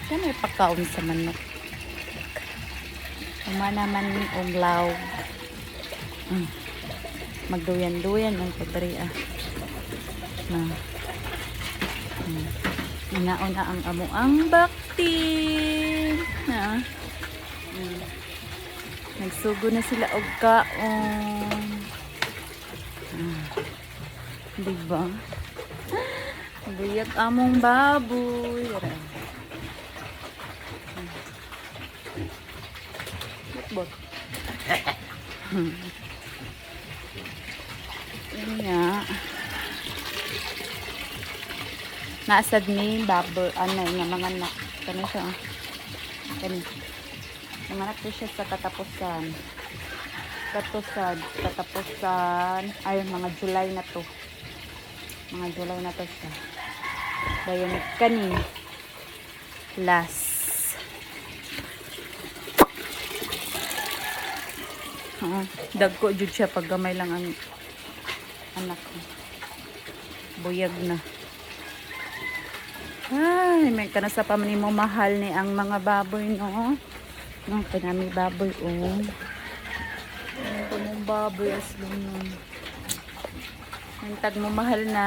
Siya may pagkaon sa manok. Uma naman unglaw. Magduyan-duyan ang pagdari Inaon na ang amuang bakti. Nagsugo na sila og kaon. Diba? Buyag among baboy. Bot. Yun nga. Naasad ni baboy. Ano yung mga anak. Kano siya. Kano. Nanganak ko siya sa katapusan. Ay, mga July na to. Mga July na to siya. Dayon kani. Last. Dagko jud siya pag gamay lang ang anak ko. Buyag na. Ay, may kana sa pamanimo mahal ni ang mga baboy, no? No, kanami baboy, oh. Ang baboy aslo nun. Ang tag mo mahal na.